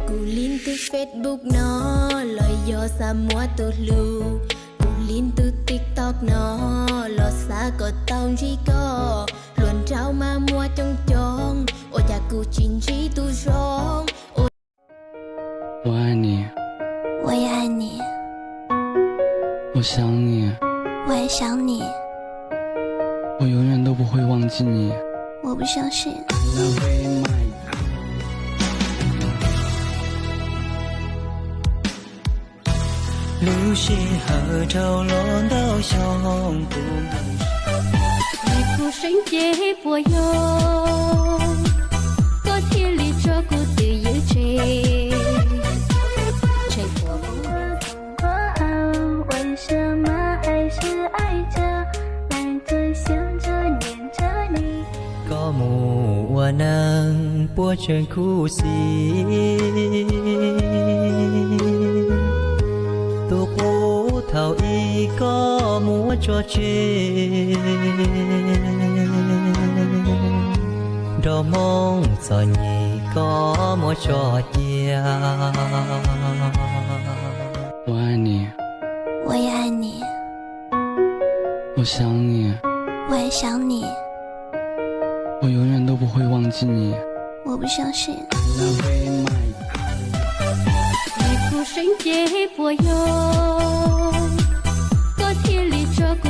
Cú liên từ Facebook nó lời do xa mua từ lưu. Cú liên từ TikTok nó lo xa có tao chỉ có luôn trao mà mua trong chong. Ôi cha cú chín chỉ tu rong. 我爱你，我也爱你，我想你，我也想你，我永远都不会忘记你。我不相信。流星和照落到相不你不圣洁波用，có thiên lý cho cô tự giữ trì. 为什么还是爱着，赖着想着念着你？ có mùa nắng búa trên khu xí tô cố thảo y có múa cho chuyện đó mong giờ nhị có múa cho chia 我爱你，我也爱你，我想你，我也想你，我永远都不会忘记你。我不相信。你不圣洁波用，có thiên lý cho cô